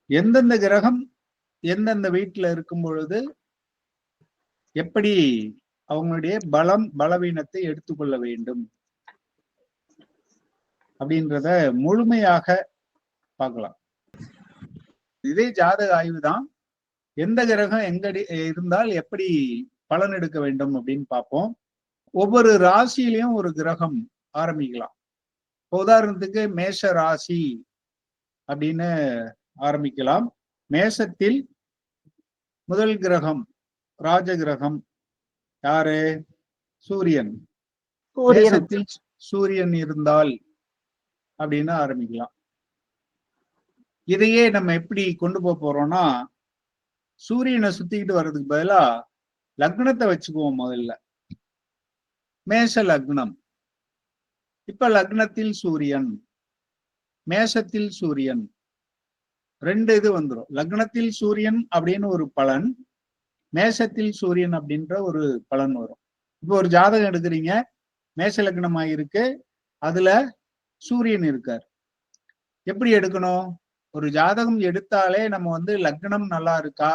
எந்தெந்த கிரகம் எந்தெந்த வீட்டுல இருக்கும் பொழுது எப்படி அவங்களுடைய பலம் பலவீனத்தை எடுத்துக்கொள்ள வேண்டும் அப்படின்றத முழுமையாக பார்க்கலாம். இதே ஜாதக ஆய்வு தான். எந்த கிரகம் எங்க இருந்தால் எப்படி பலன் எடுக்க வேண்டும் அப்படின்னு பார்ப்போம். ஒவ்வொரு ராசியிலையும் ஒரு கிரகம் ஆரம்பிக்கலாம். உதாரணத்துக்கு மேஷ ராசி அப்படின்னு ஆரம்பிக்கலாம். மேஷத்தில் முதல் கிரகம் ராஜ கிரகம் யாரு? சூரியன். மேஷத்தில் சூரியன் இருந்தால் அப்படின்னு ஆரம்பிக்கலாம். இதையே நம்ம எப்படி கொண்டு போறோம்னா, சூரியனை சுத்திக்கிட்டு வர்றதுக்கு பதிலா லக்னத்தை வச்சுக்குவோம். முதல்ல மேஷ லக்னம். இப்ப லக்னத்தில் சூரியன், மேஷத்தில் சூரியன், ரெண்டு இது வந்துடும். லக்னத்தில் சூரியன் அப்படின்னு ஒரு பலன், மேஷத்தில் சூரியன் அப்படின்ற ஒரு பலன் வரும். இப்போ ஒரு ஜாதகம் எடுக்கிறீங்க, மேஷ லக்னமா இருக்கு, அதுல சூரியன் இருக்கார். எப்படி எடுக்கணும்? ஒரு ஜாதகம் எடுத்தாலே நம்ம வந்து லக்னம் நல்லா இருக்கா,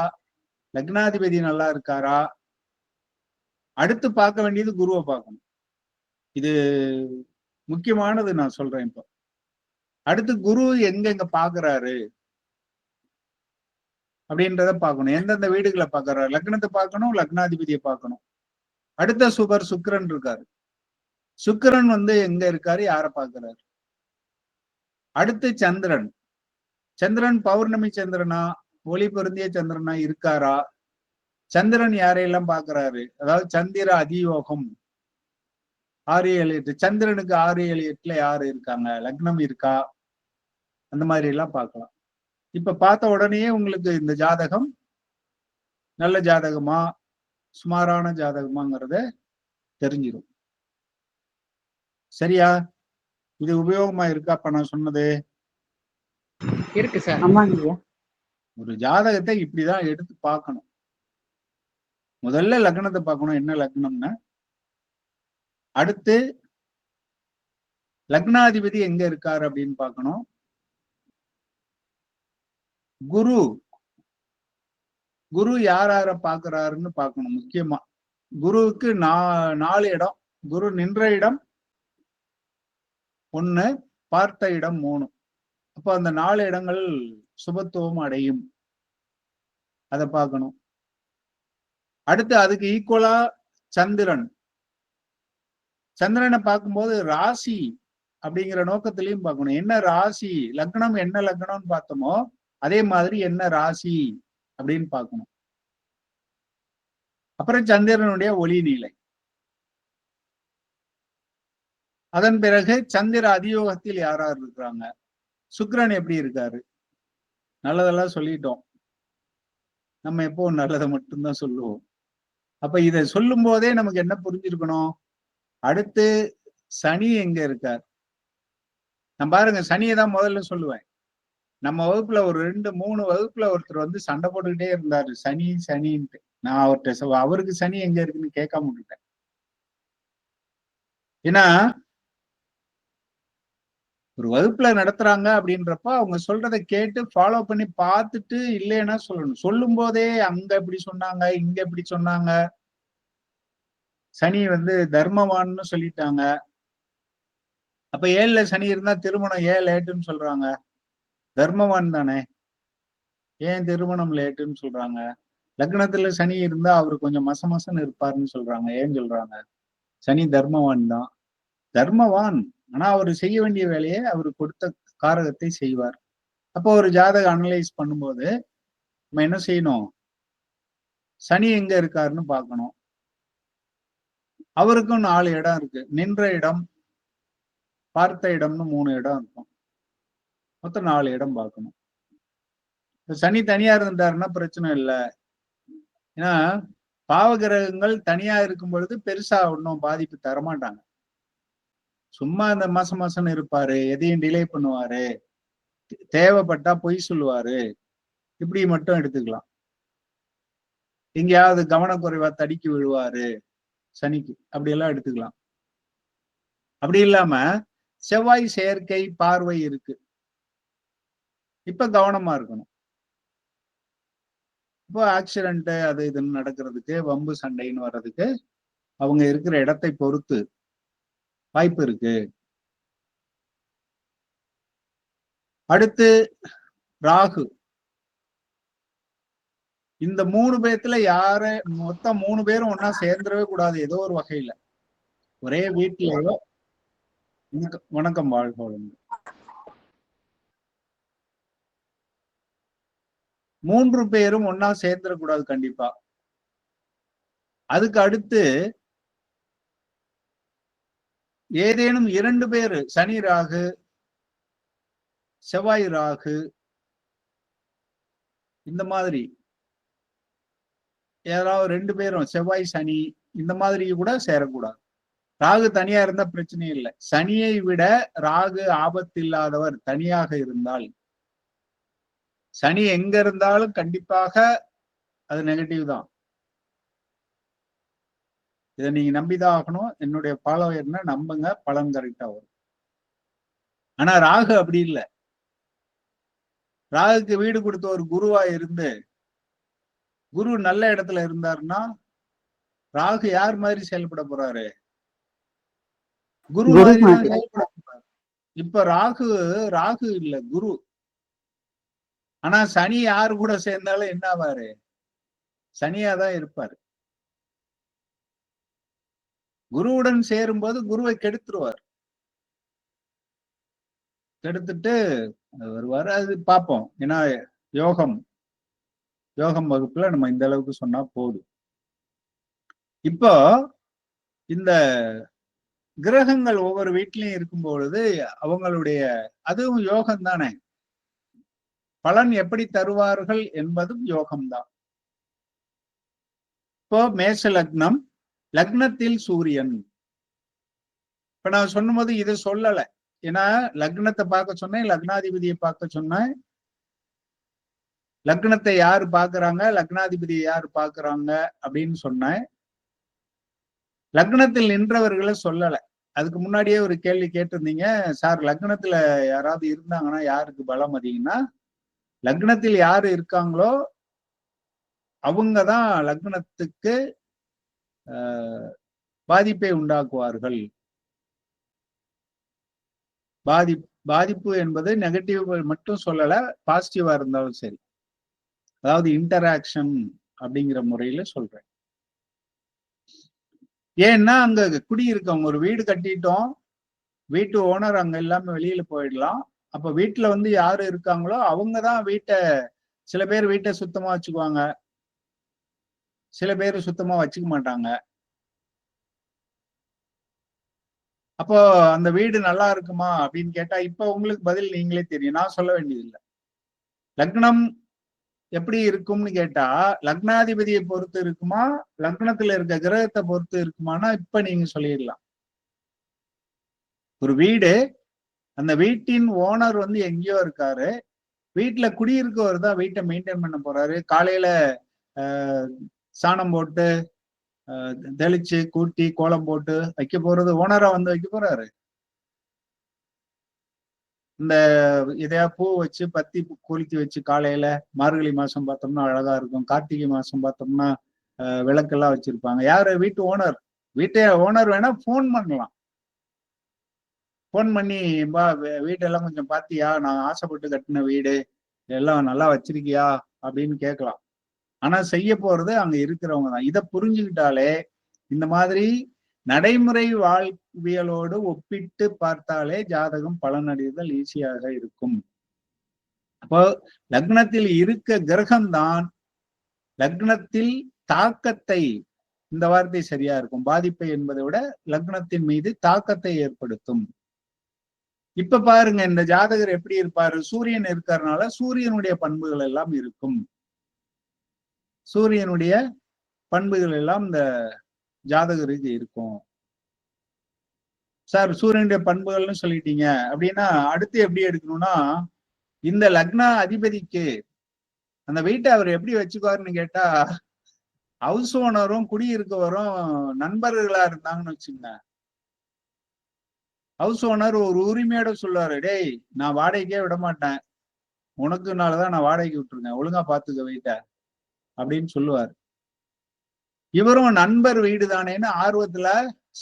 லக்னாதிபதி நல்லா இருக்காரா, அடுத்து பார்க்க வேண்டியது குருவை பார்க்கணும். இது முக்கியமானது நான் சொல்றேன். இப்போ அடுத்து குரு எங்க பாக்குறாரு அப்படின்றத பார்க்கணும். எந்தெந்த வீடுகளை பார்க்கறாரு, லக்னத்தை பார்க்கணும், லக்னாதிபதியை பார்க்கணும். அடுத்த சுபர் சுக்கிரன் இருக்காரு. சுக்கிரன் வந்து எங்க இருக்காரு, யார பாக்குறாரு. அடுத்து சந்திரன். சந்திரன் பௌர்ணமி சந்திரனா, ஒளி பொருந்திய சந்திரனா இருக்காரா, சந்திரன் யாரையெல்லாம் பாக்குறாரு. அதாவது சந்திர அதியோகம் 6, 7, 8. சந்திரனுக்கு 6, 7, 8 யாரு இருக்காங்க, லக்னம் இருக்கா, அந்த மாதிரி எல்லாம் பார்க்கலாம். இப்ப பார்த்த உடனே உங்களுக்கு இந்த ஜாதகம் நல்ல ஜாதகமா சுமாரான ஜாதகமாங்கிறத தெரிஞ்சிடும். சரியா? இது உபயோகமா இருக்கா? அப்ப நான் சொன்னது இருக்கு சார். ஒரு ஜாதகத்தை இப்படிதான் எடுத்து பார்க்கணும். முதல்ல லக்னத்தை பார்க்கணும், என்ன லக்னம்னா. அடுத்து லக்னாதிபதி எங்க இருக்காரு அப்படின்னு பார்க்கணும். குரு குரு யார பாக்குறாருன்னு பார்க்கணும். முக்கியமா குருவுக்கு 4 இடம். குரு நின்ற இடம் 1, பார்த்த இடம் 3. அப்ப அந்த 4 இடங்கள் சுபத்துவம் அடையும். அதை பார்க்கணும். அடுத்து அதுக்கு ஈக்குவலா சந்திரன். சந்திரனை பார்க்கும்போது ராசி அப்படிங்கிற நோக்கத்திலையும் பார்க்கணும். என்ன ராசி, லக்னம் என்ன லக்னம்னு பார்த்தோமோ அதே மாதிரி என்ன ராசி அப்படின்னு பார்க்கணும். அப்புறம் சந்திரனுடைய ஒளி நிலை. அதன் பிறகு சந்திர அதியோகத்தில் யாராரு இருக்கிறாங்க, சுக்கிரன் எப்படி இருக்காரு. நல்லதெல்லாம் சொல்லிட்டோம். நம்ம எப்போ நல்லதை மட்டும்தான் சொல்லுவோம். அப்ப இதை சொல்லும் போதே நமக்கு என்ன புரிஞ்சிருக்கணும், அடுத்து சனி எங்க இருக்கார். நான் பாருங்க, சனியை தான் முதல்ல சொல்லுவேன். நம்ம வகுப்புல ஒரு 2, 3 வகுப்புல ஒருத்தர் வந்து சண்டை போட்டுக்கிட்டே இருந்தாரு, சனி சனின்ட்டு. நான் அவர்கிட்ட அவருக்கு சனி எங்க இருக்குன்னு கேட்காம விட்டுட்டேன். ஏன்னா ஒரு வகுப்புல நடத்துறாங்க அப்படின்றப்ப அவங்க சொல்றதை கேட்டு ஃபாலோ பண்ணி பார்த்துட்டு இல்லைன்னா சொல்லணும். சொல்லும் போதே அங்க இப்படி சொன்னாங்க, இங்க இப்படி சொன்னாங்க, சனி வந்து தர்மவான்னு சொல்லிட்டாங்க. அப்ப 7ல சனி இருந்தா திருமணம் ஏன் லேட்டுன்னு சொல்றாங்க? தர்மவான் தானே, ஏன் திருமணம் லேட்டுன்னு சொல்றாங்க? லக்னத்துல சனி இருந்தா அவரு கொஞ்சம் மசமசன்னு இருப்பாருன்னு சொல்றாங்க, ஏன் சொல்றாங்க? சனி தர்மவான் தான். தர்மவான், ஆனா அவரு செய்ய வேண்டிய வேலையை அவரு கொடுத்த காரகத்தை செய்வார். அப்போ ஒரு ஜாதக அனலைஸ் பண்ணும்போது நம்ம என்ன செய்யணும், சனி எங்க இருக்காருன்னு பார்க்கணும். அவருக்கும் 4 இடம் இருக்கு. நின்ற இடம், பார்த்த இடம்னு 3 இடம் இருக்கும். மொத்தம் 4 இடம் பார்க்கணும். சனி தனியா இருந்தாருன்னா பிரச்சனை இல்லை. ஏன்னா பாவகிரகங்கள் தனியா இருக்கும் பொழுது பெருசா ஒன்றும் பாதிப்பு தரமாட்டாங்க. சும்மா இந்த மாசம் இருப்பாரு, எதையும் டிலே பண்ணுவாரு, தேவைப்பட்டா பொய் சொல்லுவாரு, இப்படி மட்டும் எடுத்துக்கலாம். எங்கேயாவது கவனக்குறைவா தடிக்கி விழுவாரு சனிக்கு, அப்படியெல்லாம் எடுத்துக்கலாம். அப்படி இல்லாம செவ்வாய் செயற்கை பார்வை இருக்கு, இப்ப கவனமா இருக்கணும். இப்போ ஆக்சிடென்ட் அது இதுன்னு நடக்கிறதுக்கு, வம்பு சண்டைன்னு வர்றதுக்கு அவங்க இருக்கிற இடத்தை பொறுத்து வாய்ப்பு இருக்கு. அடுத்து ராகு. இந்த 3 பேத்துல மொத்தம் 3 பேரும் ஒன்னா சேர்ந்துடவே கூடாது. ஏதோ ஒரு வகையில ஒரே வீட்டிலேயோ. வணக்கம், வாழ்க வளமுடன். 3 பேரும் ஒன்னா சேர்ந்துடக்கூடாது கண்டிப்பா. அதுக்கு அடுத்து ஏதேனும் 2 பேரு, சனி ராகு, செவ்வாய் ராகு, இந்த மாதிரி யாராவது 2 பேரும், செவ்வாய் சனி இந்த மாதிரி கூட சேரக்கூடாது. ராகு தனியா இருந்தா பிரச்சனை இல்லை. சனியை விட ராகு ஆபத்து இல்லாதவர் தனியாக இருந்தால், சனி எங்க இருந்தாலும் கண்டிப்பாக அது நெகட்டிவ் தான். இதை நீங்க நம்பிதான் ஆகணும். என்னுடைய ஃபாலோவர்னா நம்புங்க, பலன் கரெக்டா வரும். ஆனா ராகு அப்படி இல்லை. ராகுக்கு வீடு கொடுத்த ஒரு குருவா இருந்து குரு நல்ல இடத்துல இருந்தாருன்னா ராகு யார் மாதிரி செயல்பட போறாரு? குரு மாதிரி தான் செயல்பட போறாரு. இப்ப ராகு இல்ல, குரு. ஆனா சனி யாரு கூட சேர்ந்தாலும் என்ன ஆவாரு? சனியாதான் இருப்பாரு. குருவுடன் சேரும்போது குருவை கெடுத்துருவார். கெடுத்துட்டு வருவாரு. அது பார்ப்போம். ஏன்னா யோகம் வகுப்புல நம்ம இந்த அளவுக்கு சொன்னா போதும். இப்போ இந்த கிரகங்கள் ஒவ்வொரு வீட்லயும் இருக்கும் பொழுது அவங்களுடைய அதுவும் யோகம் தானே, பலன் எப்படி தருவார்கள் என்பதும் யோகம்தான். இப்போ மேஷ லக்னம், லக்னத்தில் சூரியன். இப்ப நான் சொன்னபோது இதை சொல்லல. ஏன்னா லக்னத்தை பார்க்க சொன்னேன், லக்னாதிபதியை பார்க்க சொன்னேன். லக்னத்தை யாரு பாக்குறாங்க, லக்னாதிபதியை யாரு பாக்குறாங்க அப்படின்னு சொன்னேன். லக்னத்தில் நின்றவர்களை சொல்லல. அதுக்கு முன்னாடியே ஒரு கேள்வி கேட்டிருந்தீங்க, சார் லக்னத்துல யாராவது இருந்தாங்கன்னா யாருக்கு பலம் அதிகம்னா, லக்னத்தில் யாரு இருக்காங்களோ அவங்கதான் லக்னத்துக்கு பாதிப்பை உண்டாக்குவார்கள். பாதிப்பு என்பது நெகட்டிவ் மட்டும் சொல்லல, பாசிட்டிவா இருந்தாலும் சரி. அதாவது இன்டராக்ஷன் அப்படிங்கிற முறையில சொல்றேன். ஏன்னா அங்க குடியிருக்கவங்க, ஒரு வீடு கட்டிட்டோம், வீட்டு ஓனர் அங்க இல்லாம வெளியில போயிடலாம். அப்ப வீட்டுல வந்து யாரு இருக்காங்களோ அவங்கதான் வீட்டை, சில பேர் வீட்டை சுத்தமா வச்சுக்குவாங்க, சில பேர் சுத்தமா வச்சுக்க மாட்டாங்க. அப்போ அந்த வீடு நல்லா இருக்குமா அப்படின்னு கேட்டா இப்ப உங்களுக்கு பதில் நீங்களே தெரியும், நான் சொல்ல வேண்டியதில்லை. லக்னம் எப்படி இருக்கும்னு கேட்டா லக்னாதிபதியை பொறுத்து இருக்குமா, லக்னத்துல இருக்க கிரகத்தை பொறுத்து இருக்குமானா இப்ப நீங்க சொல்லிடலாம். ஒரு வீடு, அந்த வீட்டின் ஓனர் வந்து எங்கேயோ இருக்காரு, வீட்டுல குடியிருக்கவர் தான் வீட்டை மெயின்டைன் பண்ண போறாரு. காலையில சாணம் போட்டு தெளிச்சு கூட்டி கோலம் போட்டு வைக்க போறது ஓனரா வந்து வைக்க போறாரு. இந்த இதையா பூ வச்சு பத்தி கொளுத்தி வச்சு காலையில மார்கழி மாசம் பார்த்தோம்னா அழகா இருக்கும், கார்த்திகை மாசம் பார்த்தோம்னா விளக்கெல்லாம் வச்சிருப்பாங்க. யாரு? வீட்டு ஓனர். ஓனர் வேணா போன் பண்ணலாம், போன் பண்ணி வீட்டெல்லாம் கொஞ்சம் பாத்தியா, நான் ஆசைப்பட்டு கட்டின வீடு எல்லாம் நல்லா வச்சிருக்கியா அப்படின்னு கேட்கலாம். ஆனா செய்ய போறது அங்க இருக்கிறவங்க தான். இதை புரிஞ்சுக்கிட்டாலே இந்த மாதிரி நடைமுறை வாழ்வியலோடு ஒப்பிட்டு பார்த்தாலே ஜாதகம் பலனடைதல் ஈஸியாக இருக்கும். அப்போ லக்னத்தில் இருக்க கிரகம்தான் லக்னத்தில் தாக்கத்தை, இந்த வார்த்தை சரியா இருக்கும், பாதிப்பை என்பதை விட லக்னத்தின் மீது தாக்கத்தை ஏற்படுத்தும். இப்ப பாருங்க இந்த ஜாதகர் எப்படி இருப்பாரு, சூரியன் இருக்கிறதுனால சூரியனுடைய பண்புகள் எல்லாம் இருக்கும். சூரியனுடைய பண்புகள் எல்லாம் இந்த ஜாதகருக்கு இருக்கும். சார் சூரியனுடைய பண்புகள்னு சொல்லிட்டீங்க அப்படின்னா அடுத்து எப்படி எடுக்கணும்னா, இந்த லக்ன அதிபதிக்கு அந்த வீட்டை அவர் எப்படி வச்சுக்குவாருன்னு கேட்டா, ஹவுஸ் ஓனரும் குடியிருக்கவரும் நண்பர்களா இருந்தாங்கன்னு வச்சுங்க, ஹவுஸ் ஓனர் ஒரு உரிமையோட சொல்லுவாரு, டேய் நான் வாடகைக்கே விட மாட்டேன், உனக்குனாலதான் நான் வாடகைக்கு விட்டுருக்கேன், ஒழுங்கா பாத்துக்க வீட்டை அப்படின்னு சொல்லுவார். இவரும் நண்பர் வீடு தானேன்னு ஆர்வத்துல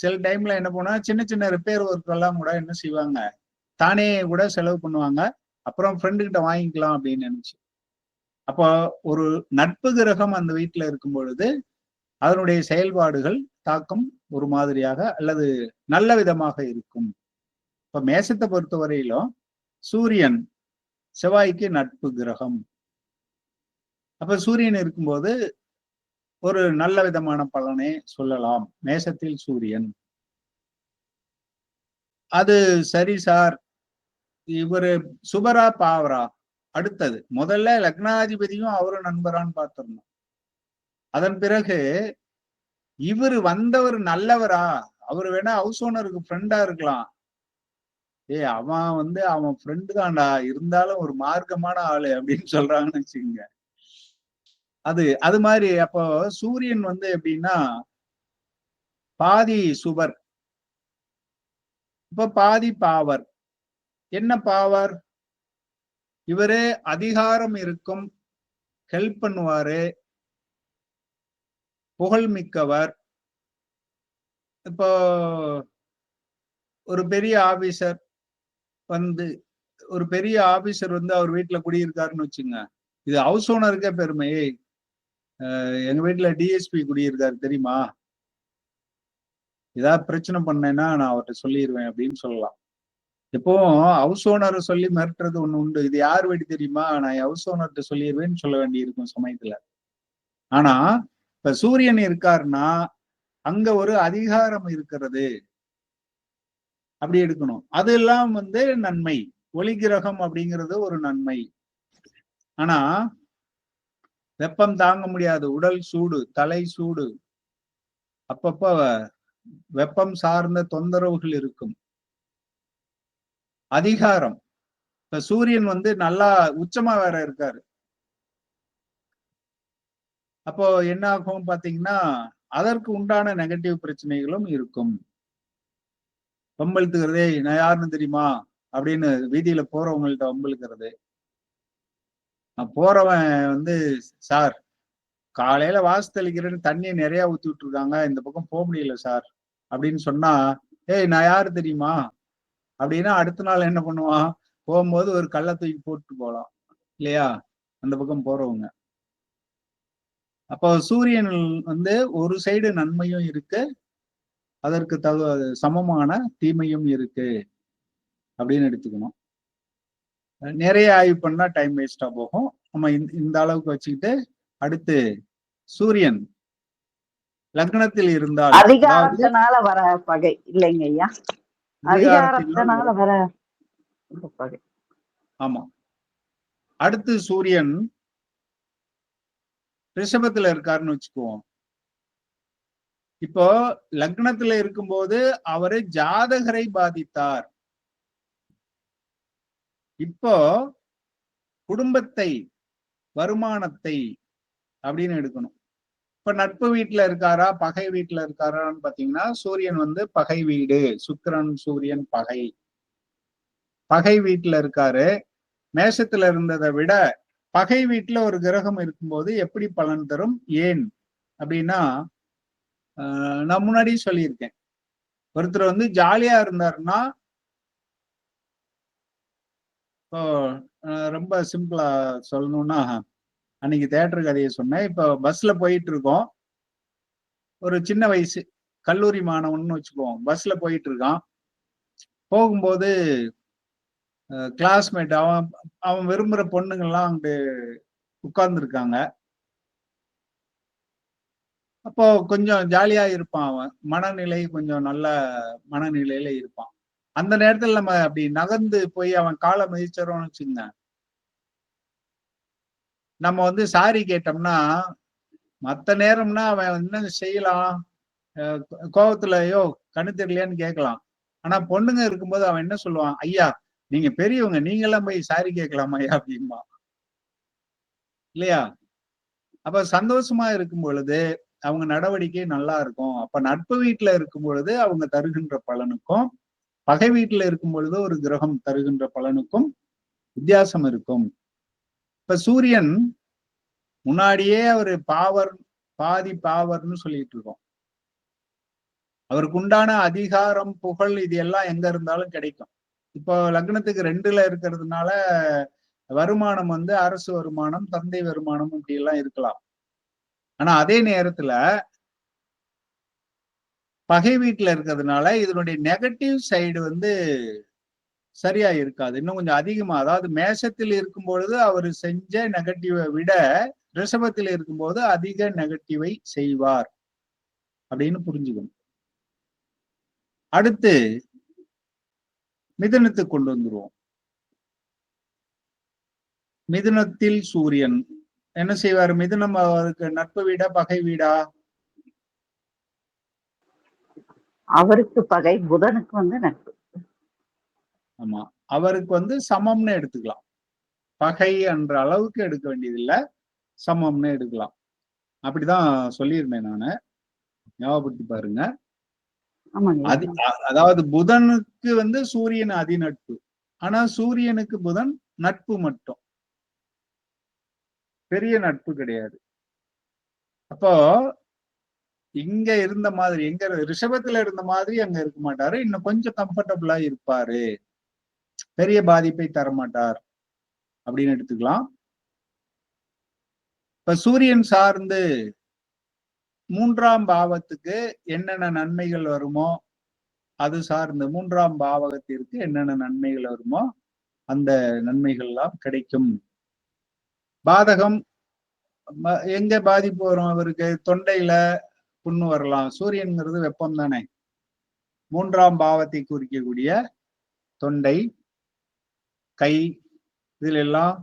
சில டைம்ல என்ன பண்ணுவா, சின்ன சின்ன ரிப்பேர் ஒர்க் எல்லாம் கூட என்ன செய்வாங்க, தானே கூட செலவு பண்ணுவாங்க. அப்புறம் ஃப்ரெண்டு கிட்ட வாங்கிக்கலாம் அப்படின்னு நினைச்சு. அப்போ ஒரு நட்பு கிரகம் அந்த வீட்டுல இருக்கும் பொழுது அதனுடைய செயல்பாடுகள் தாக்கம் ஒரு மாதிரியாக அல்லது நல்ல விதமாக இருக்கும். இப்ப மேசத்தை பொறுத்த வரையிலும் சூரியன் செவ்வாய்க்கு நட்பு கிரகம். அப்ப சூரியன் இருக்கும்போது ஒரு நல்ல விதமான பலனை சொல்லலாம். மேசத்தில் சூரியன். அது சரி சார், இவரு சுபரா பாவரா? அடுத்தது முதல்ல லக்னாதிபதியும் அவரும் நண்பரான்னு பார்த்திடணும். அதன் பிறகு இவரு வந்தவர் நல்லவரா? அவரு வேணா ஹவுஸ் ஓனருக்கு ஃப்ரெண்டா இருக்கலாம். அவன் ஃப்ரெண்டு தான்டா, இருந்தாலும் ஒரு மார்க்கமான ஆளு அப்படின்னு சொல்றாங்கன்னு வச்சுக்கோங்க. அது மாதிரி அப்போ சூரியன் எப்படின்னா பாதி சுபர், இப்ப பாதி பாவர். என்ன பாவர்? இவரு அதிகாரம் இருக்கும், ஹெல்ப் பண்ணுவாரு, புகழ் மிக்கவர். இப்போ ஒரு பெரிய ஆபீசர் அவர் வீட்டுல குடியிருக்காருன்னு வச்சுங்க, இது ஹவுஸ் ஓனருக்கே பெருமை. எங்க வீட்டுல டிஎஸ்பி குடியிருக்காரு தெரியுமா, ஏதாவது பிரச்சனை பண்ணேன்னா நான் அவர்கிட்ட சொல்லிடுவேன் அப்படின்னு சொல்லலாம். எப்பவும் ஹவுஸ் ஓனர் சொல்லி மிரட்டுறது ஒண்ணு உண்டு. இது யார் வீடு தெரியுமா, நான் ஹவுஸ் ஓனர்கிட்ட சொல்லிடுவேன்னு சொல்ல வேண்டி இருக்கும் சமயத்துல. ஆனா இப்ப சூரியன் இருக்காருன்னா அங்க ஒரு அதிகாரம் இருக்கிறது, அப்படி எடுக்கணும். அதெல்லாம் நன்மை. ஒளி கிரகம் அப்படிங்கிறது ஒரு நன்மை. ஆனா வெப்பம் தாங்க முடியாது, உடல் சூடு, தலை சூடு, அப்பப்ப வெப்பம் சார்ந்த தொந்தரவுகள் இருக்கும். அதிகாரம், இப்ப சூரியன் நல்லா உச்சமா வேற இருக்காரு. அப்போ என்ன ஆகும் பாத்தீங்கன்னா அதற்கு உண்டான நெகட்டிவ் பிரச்சனைகளும் இருக்கும். வம்பழுத்துக்கிறதே, நான் யாருன்னு தெரியுமா அப்படின்னு வீதியில போறவங்கள்ட்ட வம்பழுக்கிறது. போறவன் சார் காலையில வாசு தெளிக்கிறேன்னு தண்ணியை நிறைய ஊத்தி விட்டுருக்காங்க, இந்த பக்கம் போக முடியல சார் அப்படின்னு சொன்னா, நான் யாரு தெரியுமா அப்படின்னா அடுத்த நாள் என்ன பண்ணுவான், போகும்போது ஒரு கல்லை தூக்கி போட்டு போகலாம் இல்லையா அந்த பக்கம் போறவங்க. அப்போ சூரியன் ஒரு சைடு நன்மையும் இருக்கு, அதற்கு சமமான தீமையும் இருக்கு அப்படின்னு எடுத்துக்கணும். நிறைய ஆய்வு பண்ணா டைம் வேஸ்டா போகும். நம்ம இந்த அளவுக்கு வச்சுக்கிட்டு அடுத்து சூரியன் லக்னத்தில் இருந்தால் அதிகாரத்தினால வர பகை இல்லைங்க ஐயா, அதிகாரத்தினால வர பகை. ஆமா. அடுத்து சூரியன் ரிஷபத்துல இருக்காருன்னு வச்சுக்குவோம். இப்போ லக்னத்துல இருக்கும்போது அவரு ஜாதகரை பாதித்தார். இப்போ குடும்பத்தை, வருமானத்தை அப்படின்னு எடுக்கணும். இப்ப நட்பு வீட்டுல இருக்காரா பகை வீட்டுல இருக்காரான்னு பாத்தீங்கன்னா சூரியன் பகை வீடு, சுக்கிரன் சூரியன் பகை வீட்டுல இருக்காரு. மேஷத்துல இருந்ததை விட பகை வீட்டுல ஒரு கிரகம் இருக்கும்போது எப்படி பலன் தரும், ஏன் அப்படின்னா நான் முன்னாடியே சொல்லியிருக்கேன். ஒருத்தர் ஜாலியா இருந்தாருன்னா, இப்போ ரொம்ப சிம்பிளா சொல்லணும்னா அன்னைக்கு தேட்டர் கதையை சொன்னேன். இப்ப பஸ்ல போயிட்டு இருக்கோம், ஒரு சின்ன வயசு கல்லூரி மாணவன் வச்சுக்குவோம், பஸ்ல போயிட்டு இருக்கான். போகும்போது கிளாஸ்மேட் அவன் விரும்புற பொண்ணுங்கள்லாம் அங்கு உட்கார்ந்து இருக்காங்க. அப்போ கொஞ்சம் ஜாலியா இருப்பான், அவன் மனநிலை கொஞ்சம் நல்ல மனநிலையில இருப்பான். அந்த நேரத்துல நம்ம அப்படி நகர்ந்து போய் அவன் காலை மிதிச்சோம்னு வச்சுங்க, நம்ம சாரி கேட்டோம்னா மத்த நேரம்னா அவன் என்ன செய்யலாம், கோபத்துல ஐயோ கண்ணு தெரியலையான்னு கேட்கலாம். ஆனா பொண்ணுங்க இருக்கும்போது அவன் என்ன சொல்லுவான், ஐயா நீங்க பெரியவங்க, நீங்க எல்லாம் போய் சாரி கேட்கலாமா ஐயா அப்படின்பா இல்லையா. அப்ப சந்தோஷமா இருக்கும் பொழுது அவங்க நடவடிக்கை நல்லா இருக்கும். அப்ப நட்பு வீட்டுல இருக்கும் பொழுது அவங்க தருகின்ற பலனுக்கும் பகை வீட்டுல இருக்கும் பொழுது ஒரு கிரகம் தருகின்ற பலனுக்கும் வித்தியாசம் இருக்கும். இப்ப சூரியன் முன்னாடியே அவரு பாவர், பாதி பாவர்னு சொல்லிட்டு இருக்கோம். அவருக்கு உண்டான அதிகாரம், புகழ் இது எல்லாம் எங்க இருந்தாலும் கிடைக்கும். இப்போ லக்னத்துக்கு 2ல இருக்கிறதுனால வருமானம் வந்து அரசு வருமானம், தந்தை வருமானம் இப்படி எல்லாம் இருக்கலாம். ஆனா அதே நேரத்துல பகை வீட்டுல இருக்கிறதுனால இதனுடைய நெகட்டிவ் சைடு வந்து சரியா இருக்காது. இன்னும் கொஞ்சம் அதிகமா, அதாவது மேஷத்தில் இருக்கும் பொழுது அவர் செஞ்ச நெகட்டிவை விட ரிஷபத்தில் இருக்கும்போது அதிக நெகட்டிவை செய்வார் அப்படின்னு புரிஞ்சுக்கணும். அடுத்து மிதுனத்துக்கு கொண்டு வந்துருவோம். மிதுனத்தில் சூரியன் என்ன செய்வார்? மிதுனம் அவருக்கு நட்பு வீடா பகை வீடா? அவருக்கு பகை, புதனுக்கு வந்து நட்பு. ஆமா, அவருக்கு வந்து சமம்னு எடுத்துக்கலாம். பகை என்ற அளவுக்கு எடுக்க வேண்டியதில்லை, சமம்னு எடுக்கலாம். அப்படிதான் சொல்லியிருந்தேன் நானு, ஞாபகப்படுத்தி பாருங்க. அதாவது புதனுக்கு வந்து சூரியன் அதிநட்பு, ஆனா சூரியனுக்கு புதன் நட்பு மட்டும், பெரிய நட்பு கிடையாது. அப்போ இங்க இருந்த மாதிரி, எங்க ரிஷபத்துல இருந்த மாதிரி அங்க இருக்க மாட்டாரு, இன்னும் கொஞ்சம் கம்ஃபர்டபுளா இருப்பாரு, பெரிய பாதிப்பை தரமாட்டார் அப்படின்னு எடுத்துக்கலாம். இப்ப சூரியன் சார்ந்து 3ஆம் பாவத்துக்கு என்னென்ன நன்மைகள் வருமோ அது சார்ந்து 3ஆம் பாவகத்திற்கு என்னென்ன நன்மைகள் வருமோ அந்த நன்மைகள் எல்லாம் கிடைக்கும். பாதகம் எங்க பாதிப்பு வரும்? அவருக்கு தொண்டையில புண்ணு வரலாம். சூரியன்கிறது வெப்பம் தானே. 3ஆம் பாவத்தை குறிக்கக்கூடிய தொண்டை, கை, இதுல எல்லாம்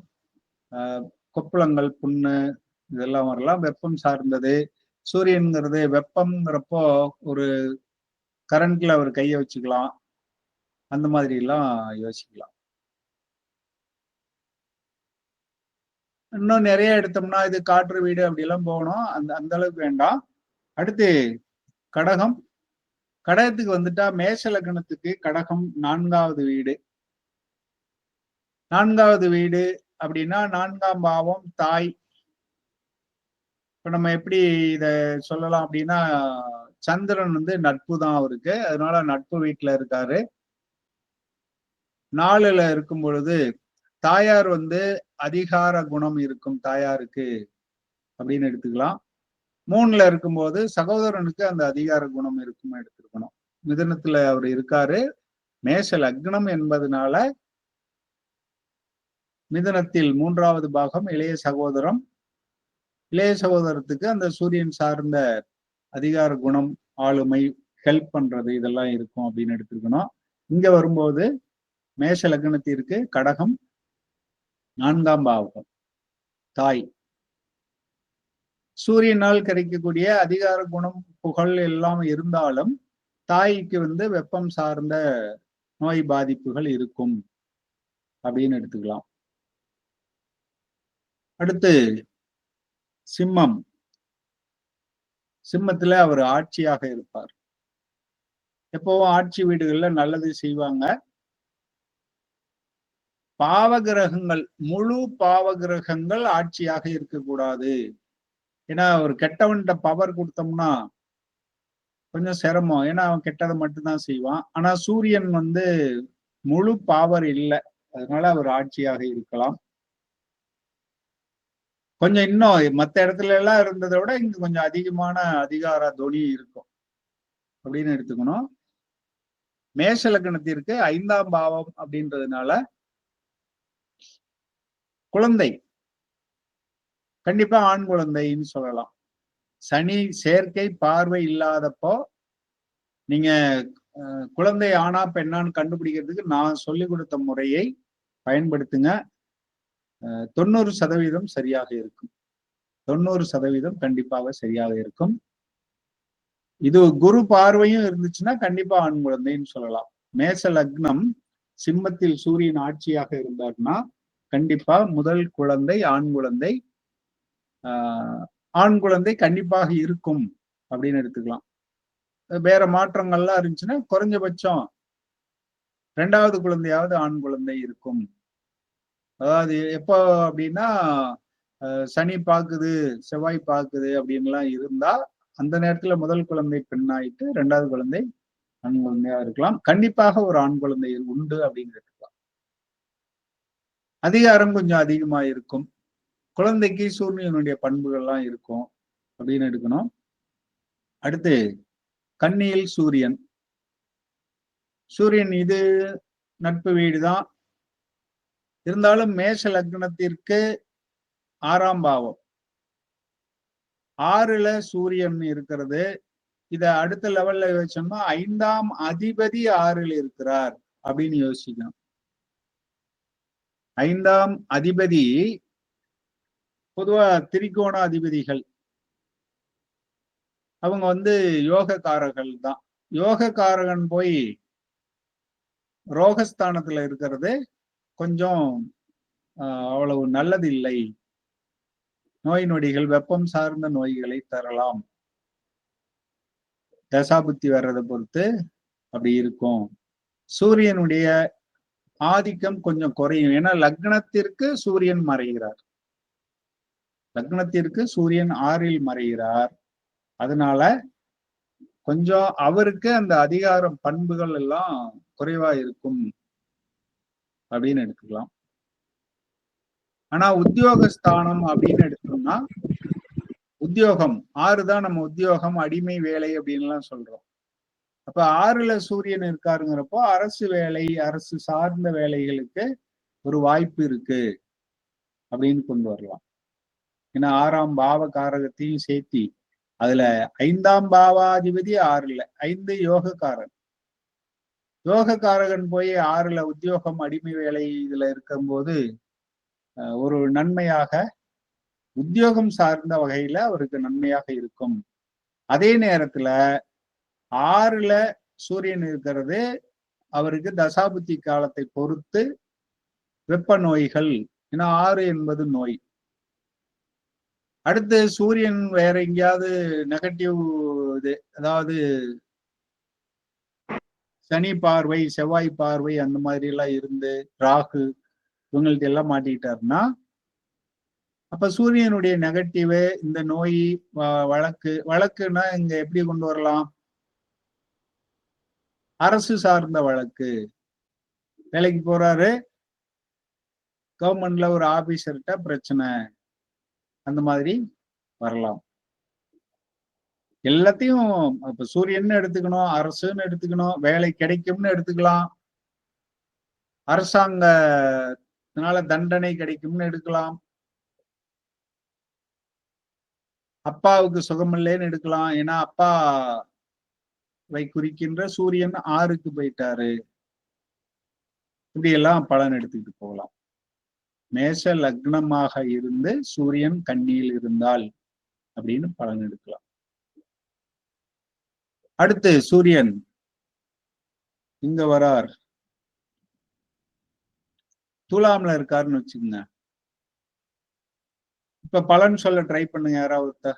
கொப்புளங்கள், புண்ணு இதெல்லாம் வரலாம், வெப்பம் சார்ந்தது. சூரியன்கிறது வெப்பம்ங்கிறப்போ ஒரு கரண்ட்ல அவர் கையை வச்சுக்கலாம், அந்த மாதிரி எல்லாம் யோசிக்கலாம். இன்னும் நிறைய எடுத்தோம்னா இது காற்று வீடு அப்படி எல்லாம் போகணும், அந்த அளவுக்கு வேண்டாம். அடுத்து கடகம். கடகத்துக்கு வந்துட்டா மேஷ லக்னத்துக்கு கடகம் 4வது வீடு. 4வது வீடு அப்படின்னா 4ஆம் பாவம் தாய். இப்ப நம்ம எப்படி இத சொல்லலாம் அப்படின்னா, சந்திரன் வந்து நட்பு தான் அவருக்கு, அதனால நட்பு வீட்டுல இருக்காரு. 4ல இருக்கும் பொழுது தாயார் வந்து அதிகார குணம் இருக்கும் தாயாருக்கு அப்படின்னு எடுத்துக்கலாம். 3ல இருக்கும்போது சகோதரனுக்கு அந்த அதிகார குணம் இருக்கும் எடுத்துக்கணும். மிதுனத்துல அவர் இருக்காரு, மேஷ லக்னம் என்பதனால மிதுனத்தில் 3வது பாகம் இளைய சகோதரம். இளைய சகோதரத்துக்கு அந்த சூரியன் சார்ந்த அதிகார குணம், ஆளுமை, ஹெல்ப் பண்றது இதெல்லாம் இருக்கும் அப்படின்னு எடுத்துக்கணும். இங்க வரும்போது மேஷ லக்னத்திற்கு கடகம் 4ஆம் பாவகம் தாய். சூரியனால் கிடைக்கக்கூடிய அதிகார குணம், புகழ் எல்லாம் இருந்தாலும் தாய்க்கு வந்து வெப்பம் சார்ந்த நோய் பாதிப்புகள் இருக்கும் அப்படின்னு எடுத்துக்கலாம். அடுத்து சிம்மம். சிம்மத்துல அவர் ஆட்சியாக இருப்பார். எப்பவும் ஆட்சி வீடுகள்ல நல்லது செய்வாங்க. பாவகிரகங்கள், முழு பாவகிரகங்கள் ஆட்சியாக இருக்கக்கூடாது. ஏன்னா ஒரு கெட்டவன்கிட்ட பவர் கொடுத்தோம்னா கொஞ்சம் சிரமம், ஏன்னா அவன் கெட்டதை மட்டும்தான் செய்வான். ஆனா சூரியன் வந்து முழு பவர் இல்லை, அதனால அவர் ஆட்சியாக இருக்கலாம். கொஞ்சம் இன்னும் மற்ற இடத்துல எல்லாம் இருந்ததை விட இங்க கொஞ்சம் அதிகமான அதிகார தொனி இருக்கும் அப்படின்னு எடுத்துக்கணும். மேஷ லக்னத்திற்கு 5ஆம் பாவம் அப்படின்றதுனால குழந்தை, கண்டிப்பா ஆண் குழந்தைன்னு சொல்லலாம். சனி சேர்க்கை பார்வை இல்லாதப்போ நீங்க குழந்தை ஆணா பெண்ணான்னு கண்டுபிடிக்கிறதுக்கு நான் சொல்லிக் கொடுத்த முறையை பயன்படுத்துங்க. 90% சரியாக இருக்கும். 90% கண்டிப்பாக சரியாக இருக்கும். இது குரு பார்வையும் இருந்துச்சுன்னா கண்டிப்பா ஆண் குழந்தைன்னு சொல்லலாம். மேஷ லக்னம் சிம்மத்தில் சூரியன் ஆட்சியாக இருந்தார்னா கண்டிப்பா முதல் குழந்தை ஆண் குழந்தை. ஆண் குழந்தை கண்டிப்பாக இருக்கும் அப்படின்னு எடுத்துக்கலாம். வேற மாற்றங்கள்லாம் இருந்துச்சுன்னா குறைஞ்சபட்சம் 2வது குழந்தையாவது ஆண் குழந்தை இருக்கும். அதாவது எப்போ அப்படின்னா சனி பாக்குது, செவ்வாய் பாக்குது அப்படின்லாம் இருந்தா அந்த நேரத்துல முதல் குழந்தை பெண்ணாயிட்டு 2வது குழந்தை ஆண் குழந்தையா இருக்கலாம். கண்டிப்பாக ஒரு ஆண் குழந்தை உண்டு அப்படின்னு எடுத்துக்கலாம். அதிகாரம் கொஞ்சம் அதிகமா இருக்கும். குழந்தைக்கு சூரியனுடைய பண்புகள்லாம் இருக்கும் அப்படின்னு எடுக்கணும். அடுத்து கன்னியில் சூரியன். சூரியன் இது நட்பு வீடுதான். இருந்தாலும் மேஷ லக்னத்திற்கு 6ஆம் பாவம் 6ல சூரியன் இருக்கிறது. இத அடுத்த லெவல்ல யோசிச்சோம்னா 5ஆம் அதிபதி 6ல் இருக்கிறார் அப்படின்னு யோசிக்கணும். 5ஆம் அதிபதி பொதுவா திரிகோண அதிபதிகள். அவங்க யோகக்காரர்கள் தான். யோகக்காரகன் போய் ரோகஸ்தானத்துல இருக்கிறது கொஞ்சம் அவ்வளவு நல்லது இல்லை. நோய் நொடிகள், வெப்பம் சார்ந்த நோய்களை தரலாம். தசாபுத்தி வர்றதை பொறுத்து அப்படி இருக்கும். சூரியனுடைய ஆதிக்கம் கொஞ்சம் குறையும். ஏன்னா லக்னத்திற்கு சூரியன் மறைகிறார். லக்னத்திற்கு சூரியன் 6ல் மறைகிறார். அதனால கொஞ்சம் அவருக்கு அந்த அதிகாரம் பண்புகள் எல்லாம் குறைவா இருக்கும் அப்படின்னு எடுத்துக்கலாம். ஆனா உத்தியோகஸ்தானம் அப்படின்னு எடுத்தோம்னா உத்தியோகம் 6 தான் நம்ம உத்தியோகம், அடிமை வேலை அப்படின்னு எல்லாம் சொல்றோம். அப்ப 6ல சூரியன் இருக்காருங்கிறப்போ அரசு வேலை, அரசு சார்ந்த வேலைகளுக்கு ஒரு வாய்ப்பு இருக்கு அப்படின்னு கொண்டு வரலாம். ஏன்னா 6ஆம் பாவ காரகத்தையும் சேர்த்தி அதுல 5ஆம் பாவாதிபதி 6ல 5 யோகக்காரன். யோகக்காரகன் போய் 6ல உத்தியோகம், அடிமை வேலை இதுல இருக்கும்போது ஒரு நன்மையாக உத்தியோகம் சார்ந்த வகையில அவருக்கு நன்மையாக இருக்கும். அதே நேரத்துல 6ல சூரியன் இருக்கிறது அவருக்கு தசாபுத்தி காலத்தை பொறுத்து வெப்ப நோய்கள். ஏன்னா 6 என்பது நோய். அடுத்து சூரியன் வேற எங்கேயாவது நெகட்டிவ் இது, அதாவது சனி பார்வை, செவ்வாய் பார்வை அந்த மாதிரி எல்லாம் இருந்து ராகு இவங்கள்ட்ட எல்லாம் மாட்டிக்கிட்டாருன்னா அப்ப சூரியனுடைய நெகட்டிவ் இந்த நோய் வழக்குன்னா இங்க எப்படி கொண்டு வரலாம்? அரசு சார்ந்த வழக்கு. வேலைக்கு போறாரு, கவர்மெண்ட்ல ஒரு ஆபீசர்கிட்ட பிரச்சனை, அந்த மாதிரி வரலாம். எல்லாத்தையும் இப்ப சூரியன் எடுத்துக்கணும், அரசுன்னு எடுத்துக்கணும், வேலை கிடைக்கும்னு எடுத்துக்கலாம், அரசாங்கத்தினால தண்டனை கிடைக்கும்னு எடுக்கலாம், அப்பாவுக்கு சுகமில்லைன்னு எடுக்கலாம். ஏன்னா அப்பாவை குறிக்கின்ற சூரியன் 6க்கு போயிட்டாரு. இப்படி எல்லாம் பலன் எடுத்துக்கிட்டு போகலாம். மேஷ லக்னமாக இருந்து சூரியன் கன்னியில் இருந்தால் அப்படின்னு பலன் எடுக்கலாம். அடுத்து சூரியன் இங்க வரார், துலாம்ல இருக்காருன்னு வச்சுக்கோங்க. இப்ப பலன் சொல்ல ட்ரை பண்ணுங்க யாராவது.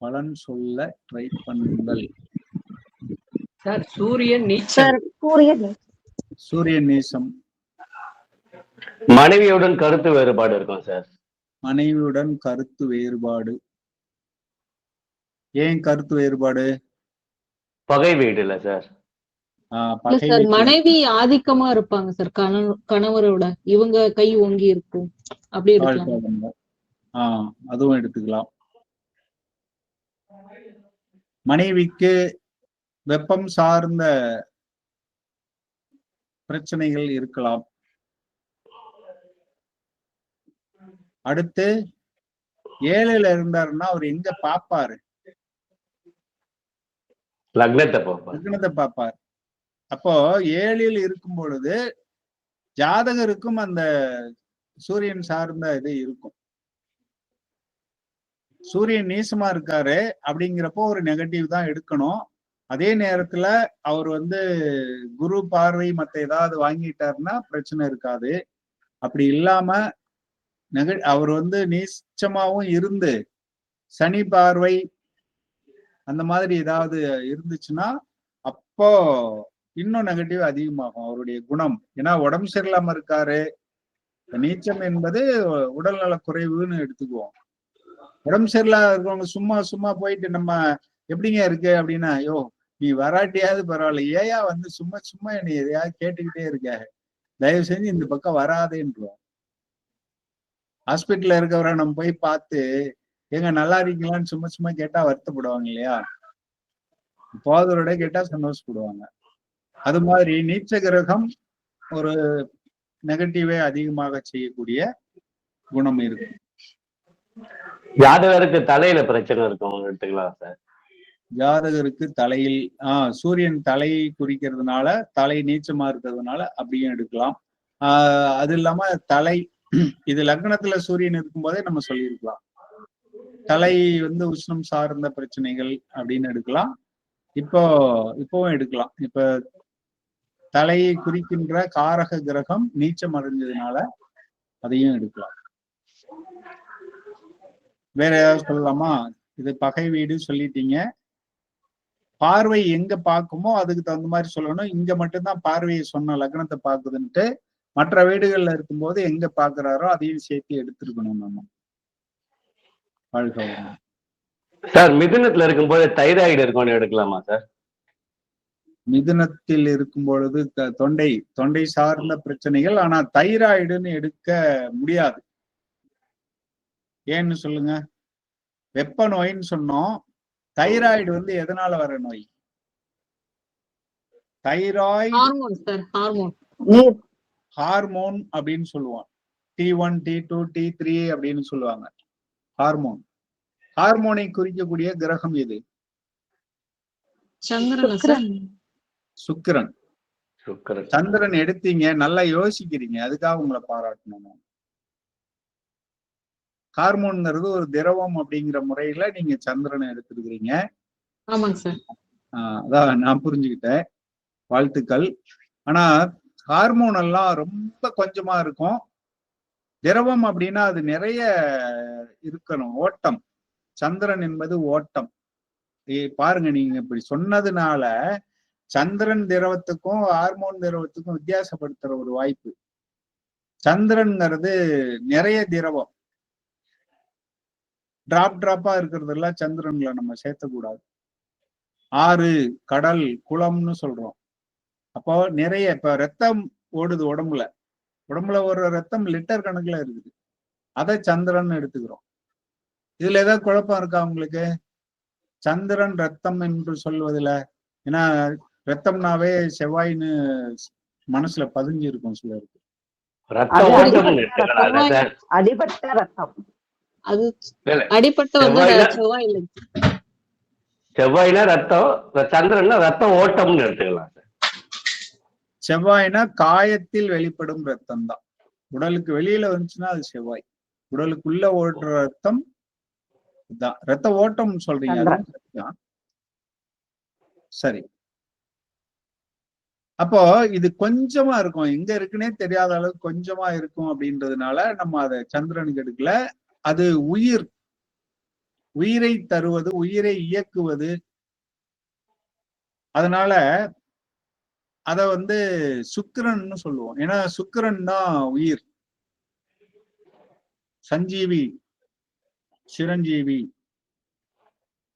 பலன் சொல்ல ட்ரை பண்ணுங்கள். சார் சூரியன் நீச்சம். சார் சூரியன் நீசம். மனைவியுடன் கருத்து வேறுபாடு இருக்கும் சார். மனைவியுடன் கருத்து வேறுபாடு. ஏன் கருத்து வேறுபாடு? பகை வீடுல சார். சார் மனைவி ஆதிக்கமா இருப்பாங்க சார் கணவரோட, இவங்க கை ஓங்கி இருக்கும் அப்படி இருக்கலாம். அதுவும் எடுத்துக்கலாம். மனைவிக்கு வெப்பம் சார்ந்த பிரச்சனைகள் இருக்கலாம். அடுத்து 7ல இருந்தாருன்னா அவர் எங்க பாப்பாரு? லக்னத்தை பாப்பார். அப்போ 7ல் இருக்கும் பொழுது ஜாதகருக்கும் அந்த சூரியன் சார்ந்த இது இருக்கும். சூரியன் நீசமா இருக்காரு அப்படிங்கிறப்போ ஒரு நெகட்டிவ் தான் எடுக்கணும். அதே நேரத்துல அவர் குரு பார்வை மத்த ஏதாவது வாங்கிட்டாருன்னா பிரச்சனை இருக்காது. அப்படி இல்லாம அவர் நீச்சமாவும் இருந்து சனி பார்வை அந்த மாதிரி ஏதாவது இருந்துச்சுன்னா அப்போ இன்னும் நெகட்டிவ் அதிகமாகும் அவருடைய குணம். ஏன்னா உடம்பு சரியில்லாம இருக்காரு. நீச்சம் என்பது உடல்நல குறைவுன்னு எடுத்துக்குவோம். உடம்பு சரியில்லாம இருக்கவங்க சும்மா சும்மா போயிட்டு நம்ம எப்படிங்க இருக்கு அப்படின்னா, ஐயோ நீ வராட்டியாவது பரவாயில்ல, ஏயா வந்து சும்மா சும்மா என்னை எதையாவது கேட்டுக்கிட்டே இருக்க, தயவு செஞ்சு இந்த பக்கம் வராதேன்றோம். ஹாஸ்பிட்டல்ல இருக்கவரை நம்ம போய் பார்த்து ஏங்க நல்லா இருக்கீங்களான்னு சும்மா சும்மா கேட்டா வருத்தப்படுவாங்க இல்லையா? போதரோட கேட்டா சந்தோஷப்படுவாங்க. அது மாதிரி நீச்ச கிரகம் ஒரு நெகட்டிவை அதிகமாக செய்யக்கூடிய குணம் இருக்கு. ஜாதகருக்கு தலையில பிரச்சனை இருக்கும் எடுத்துக்கலாம் சார். ஜாதகருக்கு தலையில் சூரியன் தலையை குறிக்கிறதுனால, தலை நீச்சமா இருக்கிறதுனால அப்படியும் எடுக்கலாம். அது இல்லாம தலை இது லக்னத்துல சூரியன் இருக்கும் போதே நம்ம சொல்லியிருக்கலாம். தலை வந்து உஷ்ணம் சார்ந்த பிரச்சனைகள் அப்படின்னு எடுக்கலாம். இப்பவும் எடுக்கலாம். இப்ப தலையை குறிக்கின்ற காரக கிரகம் நீச்சம் அடைஞ்சதுனால அதையும் எடுக்கலாம். வேற ஏதாவது சொல்லலாமா? இது பகை வீடு சொல்லிட்டீங்க. பார்வை எங்க பார்க்குமோ அதுக்கு தகுந்த மாதிரி சொல்லணும். இங்க மட்டும்தான் பார்வையை சொன்ன லக்னத்தை பார்க்குதுன்ட்டு மற்ற வீடுகள்ல இருக்கும்போது எங்க பாக்குறாரோ அதையும் சேர்த்து எடுத்திருக்கணும் நம்ம. வாழ்க்கை சார் மிதுனத்துல இருக்கும்போது தைராய்டு இருக்கும்னு எடுக்கலாமா சார்? மிதுனத்தில் இருக்கும் பொழுது தொண்டை சார்ந்த பிரச்சனைகள். ஆனா தைராய்டுன்னு எடுக்க முடியாது. ஏன்னு சொல்லுங்க. வெப்ப நோயின்னு சொன்னோம். தைராய்டு வந்து எதனால வர நோய்? தைராய்டு ஹார்மோன் அப்படின்னு சொல்லுவாங்க. T1 T2 T3 அப்படின்னு சொல்லுவாங்க. ஹார்மோன். ஹார்மோனை குறிக்கக்கூடிய கிரகம் எது? சுக்கிரன். சந்திரன் எடுத்தீங்க, நல்லா யோசிக்கிறீங்க, அதுக்காக உங்களை பாராட்டணும். ஹார்மோன்ங்கிறது ஒரு திரவம் அப்படிங்கிற முறையில நீங்க சந்திரனை எடுத்துருக்கிறீங்க. அதான் நான் புரிஞ்சுக்கிட்டேன். வாழ்த்துக்கள். ஆனா ஹார்மோன் எல்லாம் ரொம்ப கொஞ்சமா இருக்கும். திரவம் அப்படின்னா அது நிறைய இருக்கணும். ஓட்டம். சந்திரன் என்பது ஓட்டம். பாருங்க, நீங்க இப்படி சொன்னதுனால சந்திரன் திரவத்துக்கும் ஹார்மோன் திரவத்துக்கும் வித்தியாசப்படுத்துற ஒரு வாய்ப்பு. சந்திரன்ங்கிறது நிறைய திரவம். டிராப்பா இருக்கிறதெல்லாம் சந்திரன்ல நம்ம சேர்த்தக்கூடாது. ஆறு, கடல், குளம்னு சொல்றோம். அப்போ நிறைய இப்ப ரத்தம் ஓடுது உடம்புல ஒரு ரத்தம் லிட்டர் கணக்குல இருக்குது. அதை சந்திரன் எடுத்துக்கிறோம். இதுல ஏதாவது குழப்பம் இருக்கா உங்களுக்கு? சந்திரன் ரத்தம் என்று சொல்வதில்ல. ஏன்னா ரத்தம்னாவே செவ்வாய்ன்னு மனசுல பதிஞ்சு இருக்கும் சிலருக்கு. அடிபட்ட ரத்தம். அது அடிபட்ட செவ்வாய்னா ரத்தம், சந்திரன்னா ரத்தம் ஓட்டம்னு எடுத்துக்கலாம். செவ்வாய்னா காயத்தில் வெளிப்படும் ரத்தம் தான். உடலுக்கு வெளியில வந்துச்சுன்னா அது செவ்வாய். உடலுக்குள்ள ஓடுற ரத்தம் தான் ரத்த ஓட்டம் சொல்றீங்க. சரி. அப்போ இது கொஞ்சமா இருக்கும், எங்க இருக்குன்னே தெரியாத அளவுக்கு கொஞ்சமா இருக்கும் அப்படின்றதுனால நம்ம அதை சந்திரனுக்கு எடுக்கல. அது உயிரை தருவது, உயிரை இயக்குவது. அதனால அத வந்து சுக்கிரன்னு சொல்லுவோம். ஏன்னா சுக்கிரன் தான் உயிர், சஞ்சீவி, சிரஞ்சீவி.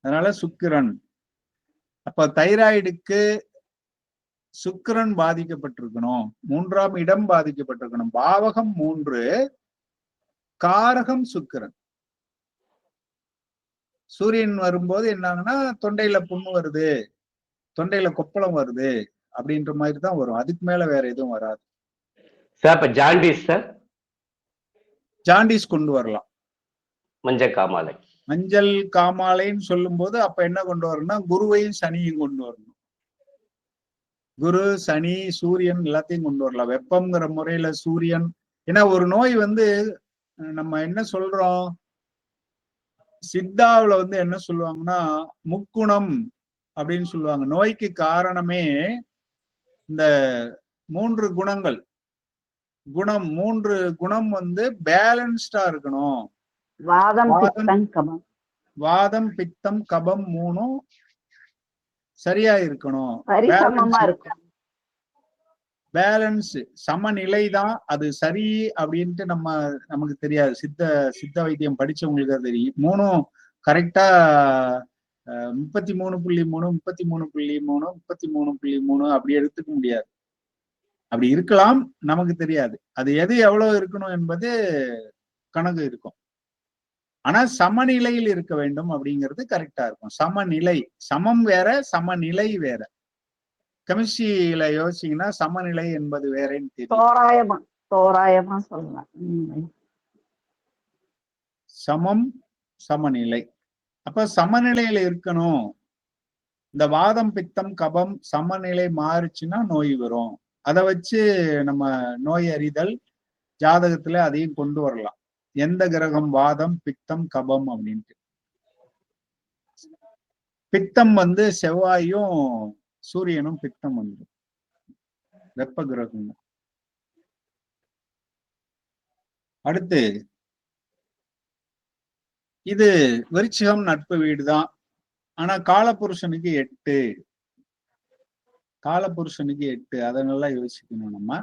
அதனால சுக்கிரன். அப்ப தைராய்டுக்கு சுக்கிரன் பாதிக்கப்பட்டிருக்கணும். 3ஆம் இடம் பாதிக்கப்பட்டிருக்கணும். பாவகம் 3, காரகம் சுக்கிரன். சூரியன் வரும்போது என்னாங்கன்னா தொண்டையில புண்ணு வருது, தொண்டையில கொப்பளம் வருது அப்படின்ற மாதிரி தான் வரும். அதுக்கு மேல வேற எதுவும் வராது. ஜாண்டிஸ் கொண்டு வரலாம். மஞ்சள் காமாலைன்னு சொல்லும் போது அப்ப என்ன கொண்டு வரணும்னா குருவையும் சனியும் கொண்டு வரணும். குரு, சனி, சூரியன் எல்லாத்தையும் கொண்டு வரலாம். வெப்பம்ங்கிற முறையில சூரியன். ஏன்னா ஒரு நோய் வந்து நம்ம என்ன சொல்றோம், சித்தாவுல வந்து என்ன சொல்லுவாங்கன்னா முக்குணம் அப்படின்னு சொல்லுவாங்க. நோய்க்கு காரணமே இந்த 3 குணங்கள். 3 குணம் வந்து பேலன்ஸ்டா இருக்கணும். வாதம், பித்தம், கபம் 3 சரியா இருக்கணும். பேலன்ஸ் சமநிலை தான். அது சரி அப்படின்ட்டு நமக்கு தெரியாது. சித்த வைத்தியம் படிச்சவங்களுக்கு அது தெரியும். மூணும் கரெக்டா 33.3 33.3 33.3 அப்படி எடுத்துக்க முடியாது. அப்படி இருக்கலாம், நமக்கு தெரியாது. அது எது எவ்வளவு இருக்கணும் என்பது கணக்கு இருக்கும். ஆனா சமநிலையில் இருக்க வேண்டும் அப்படிங்கிறது கரெக்டா இருக்கும். சமநிலை, சமம் வேற, சமநிலை வேற. கெமிஸ்ட்ரியில யோசிச்சீங்கன்னா சமநிலை என்பது வேறேன்னு தெரியும். தோராயமா சொல்லலாம். சமம், சமநிலை. அப்ப சமநிலையில இருக்கணும். இந்த வாதம், பித்தம், கபம் சமநிலை மாறுச்சுன்னா நோய் வரும். அதை வச்சு நம்ம நோய் அறிதல் ஜாதகத்துல அதையும் கொண்டு வரலாம். எந்த கிரகம் வாதம், பித்தம், கபம் அப்படின்ட்டு. பித்தம் செவ்வாயும் சூரியனும் பித்தம் வெப்ப கிரகம். அடுத்து இது விருச்சிகம் நட்பு வீடுதான். ஆனா காலபுருஷனுக்கு 8. காலபுருஷனுக்கு 8. அதை நல்லா யோசிக்கணும். நம்ம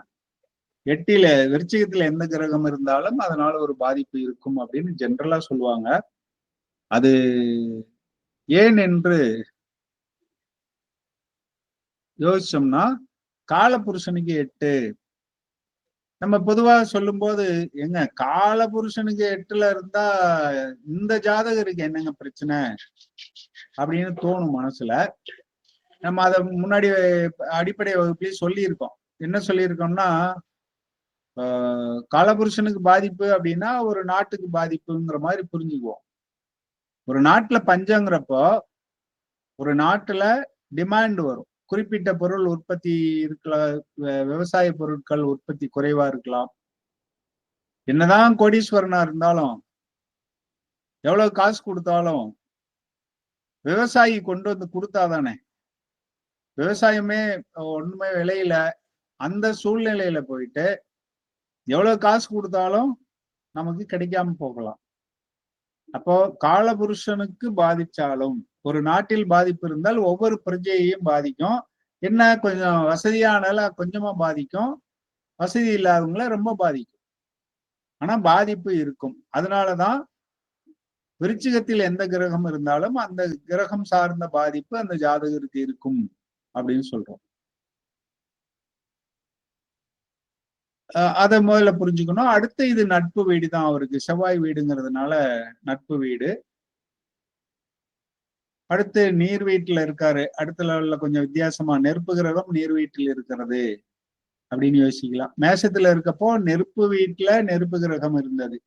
8ல விருச்சிகத்துல எந்த கிரகம் இருந்தாலும் அதனால ஒரு பாதிப்பு இருக்கும் அப்படின்னு ஜென்ரலா சொல்லுவாங்க. அது ஏன் என்று யோசிச்சோம்னா காலபுருஷனுக்கு 8. நம்ம பொதுவா சொல்லும் போது எங்க காலபுருஷனுக்கு 8ல இருந்தா இந்த ஜாதகருக்கு என்னங்க பிரச்சனை அப்படின்னு தோணும் மனசுல. நம்ம அதை முன்னாடி அடிப்படை வகுப்புலயே சொல்லியிருக்கோம். என்ன சொல்லியிருக்கோம்னா, காலபுருஷனுக்கு பாதிப்பு அப்படின்னா ஒரு நாட்டுக்கு பாதிப்புங்கிற மாதிரி புரிஞ்சுக்குவோம். ஒரு நாட்டுல பஞ்சங்கிறப்போ ஒரு நாட்டுல டிமாண்ட் வரும். குறிப்பிட்ட பொருள் உற்பத்தி இருக்கலாம், விவசாய பொருட்கள் உற்பத்தி குறைவா இருக்கலாம். என்னதான் கோடீஸ்வரனா இருந்தாலும் எவ்வளவு காசு கொடுத்தாலும் விவசாயி கொண்டு வந்து கொடுத்தாதானே. விவசாயமே ஒண்ணுமே விளையில, அந்த சூழ்நிலையில போயிட்டு எவ்வளவு காசு கொடுத்தாலும் நமக்கு கிடைக்காம போகலாம். அப்போ காலபுருஷனுக்கு பாதிச்சாலும் ஒரு நாட்டில் பாதிப்பு இருந்தால் ஒவ்வொரு பிரஜையையும் பாதிக்கும். என்ன கொஞ்சம் வசதியானால கொஞ்சமா பாதிக்கும், வசதி இல்லாதவங்கள ரொம்ப பாதிக்கும். ஆனா பாதிப்பு இருக்கும். அதனாலதான் விருச்சிகத்தில் எந்த கிரகம் இருந்தாலும் அந்த கிரகம் சார்ந்த பாதிப்பு அந்த ஜாதகருக்கு இருக்கும் அப்படின்னு சொல்றோம். அதை முதல்ல புரிஞ்சுக்கணும். அடுத்து இது நட்பு வீடு தான். அவருக்கு செவ்வாய் வீடுங்கிறதுனால நட்பு வீடு. அடுத்து நீர் வீட்டுல இருக்காரு. அடுத்த லெவல்ல கொஞ்சம் வித்தியாசமா நெருப்பு கிரகம் நீர் வீட்டில் இருக்கிறது அப்படின்னு யோசிக்கலாம். மேசத்துல இருக்கப்போ நெருப்பு வீட்டுல நெருப்பு கிரகம் இருந்தது.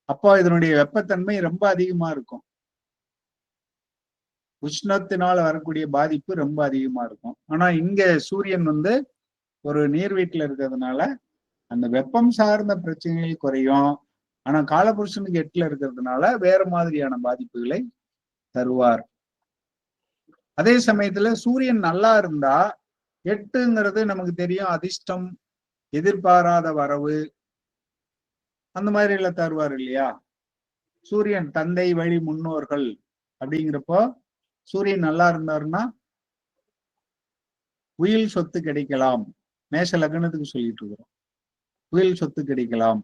அப்போ இதனுடைய வெப்பத்தன்மை ரொம்ப அதிகமா இருக்கும். உஷ்ணத்தினால் வரக்கூடிய பாதிப்பு ரொம்ப அதிகமா இருக்கும். ஆனா இங்க சூரியன் ஒரு நீர் வீட்டுல இருக்கிறதுனால அந்த வெப்பம் சார்ந்த பிரச்சனைகள் குறையும். ஆனா காலபுருஷனுக்கு 8ல இருக்கிறதுனால வேற மாதிரியான பாதிப்புகளை தருவார். அதே சமயத்துல சூரியன் நல்லா இருந்தா 8ங்கிறது நமக்கு தெரியும், அதிர்ஷ்டம், எதிர்பாராத வரவு, அந்த மாதிரி எல்லாம் தருவார் இல்லையா. சூரியன் தந்தை வழி முன்னோர்கள் அப்படிங்கிறப்போ சூரியன் நல்லா இருந்தாருன்னா உயில் சொத்து கிடைக்கலாம். மேஷ லக்னத்துக்கு சொல்லிட்டு இருக்கிறோம். உயில் சொத்து கிடைக்கலாம்,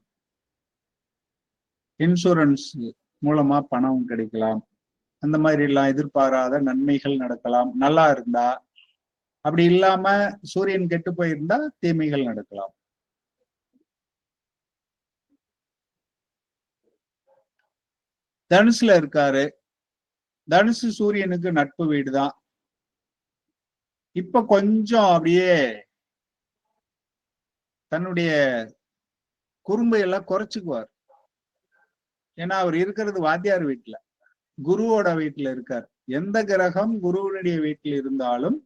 இன்சூரன்ஸ் மூலமா பணம் கிடைக்கலாம், அந்த மாதிரி எல்லாம் எதிர்பாராத நன்மைகள் நடக்கலாம் நல்லா இருந்தா. அப்படி இல்லாம சூரியன் கெட்டு போயிருந்தா தீமைகள் நடக்கலாம். தனுசுல இருக்காரு. தனுசு சூரியனுக்கு நட்பு வீடுதான். இப்ப கொஞ்சம் அப்படியே தன்னுடைய குறும்பை எல்லாம் குறைச்சுக்குவார். ஏன்னா அவர் இருக்கிறது வாத்தியார் வீட்டுல, குருவோட வீட்டுல இருக்கார். எந்த கிரகம் குருவனுடைய வீட்டில் இருந்தாலும்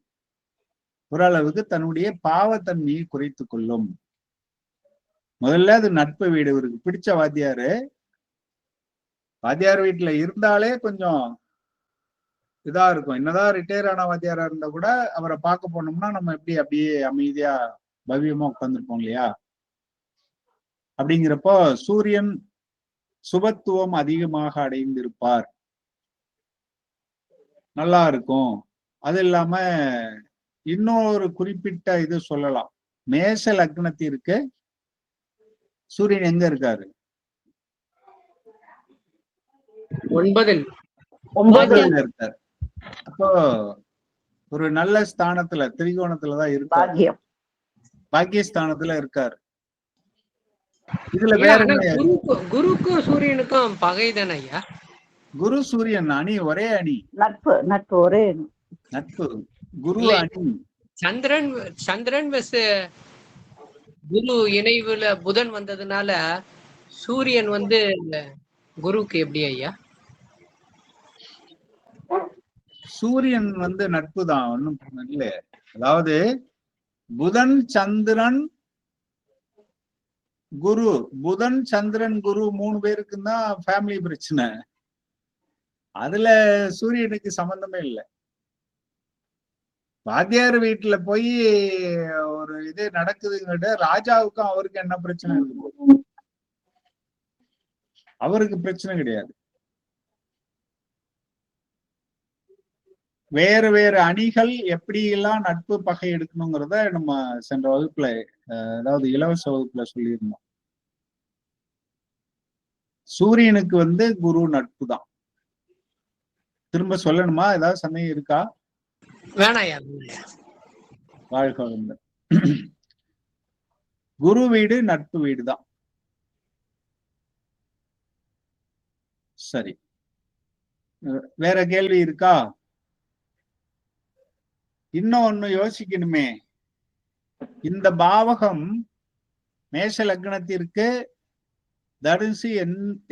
ஓரளவுக்கு தன்னுடைய பாவத்தன்மையை குறைத்து கொள்ளும். முதல்ல அது நட்பு வீடு. இவருக்கு பிடிச்ச வாத்தியார் வீட்டுல இருந்தாலே கொஞ்சம் இதா இருக்கும். என்னதான் ரிட்டையர் ஆன வாத்தியாரா இருந்தா கூட அவரை பார்க்க போனோம்னா நம்ம அப்படியே அமைதியா பவ்யமா உட்கார்ந்துருப்போம் இல்லையா. அப்படிங்கிறப்போ சூரியன் சுபத்துவம் அதிகமாக அடைந்திருப்பார், நல்லா இருக்கும். அது இல்லாம இன்னொரு குறிப்பிட்ட இது சொல்லலாம். மேஷ லக்னத்திற்கு சூரியன் எங்க இருக்காரு? 9 9ல இருக்காரு. அப்போ ஒரு நல்ல ஸ்தானத்துல திரிகோணத்துலதான் இருக்காரு, பாக்கியம். பாக்கியஸ்தானத்துல இருக்காரு. இதுல இல்ல, வேற ஆனா என்ன? குருக்கும் சூரியனுக்கும் பகை தானே ஐயா? குரு சூரியன் அணி ஒரே அணி, நட்பு நட்பு ஒரே நட்பு. குரு இல்லை. அணி. சந்திரன் வெஸ் குரு இணைவுல புதன் வந்ததுனால சூரியன் வந்து குருவுக்கு எப்படி ஐயா? சூரியன் வந்து நட்பு தான், ஒண்ணும் இல்ல. அதாவது புதன் சந்திரன் குரு, புதன் சந்திரன் குரு 3 பேருக்கும் தான் ஃபேமிலி பிரச்சனை. அதுல சூரியனுக்கு சம்பந்தமே இல்லை. வாத்தியார் வீட்டுல போய் ஒரு இது நடக்குதுங்கிட்ட ராஜாவுக்கும் அவருக்கு என்ன பிரச்சனை இருக்கு? அவருக்கு பிரச்சனை கிடையாது. வேறு வேறு அணிகள் எப்படி எல்லாம் நட்பு பகை எடுக்கணுங்கிறத நம்ம சென்ற வகுப்புல, அதாவது இலவச வகுப்புல சொல்லியிருந்தோம். சூரியனுக்கு வந்து குரு நட்பு தான். திரும்ப சொல்லணுமா? ஏதாவது சந்தேகம் இருக்கா? வேணாயா. வாழ்க வளமுடன். குரு வீடு நட்பு வீடு தான். சரி, வேற கேள்வி இருக்கா? இன்னும் ஒண்ணு யோசிக்கணுமே. இந்த பாவகம் மேஷ லக்னத்திற்கு தனுசு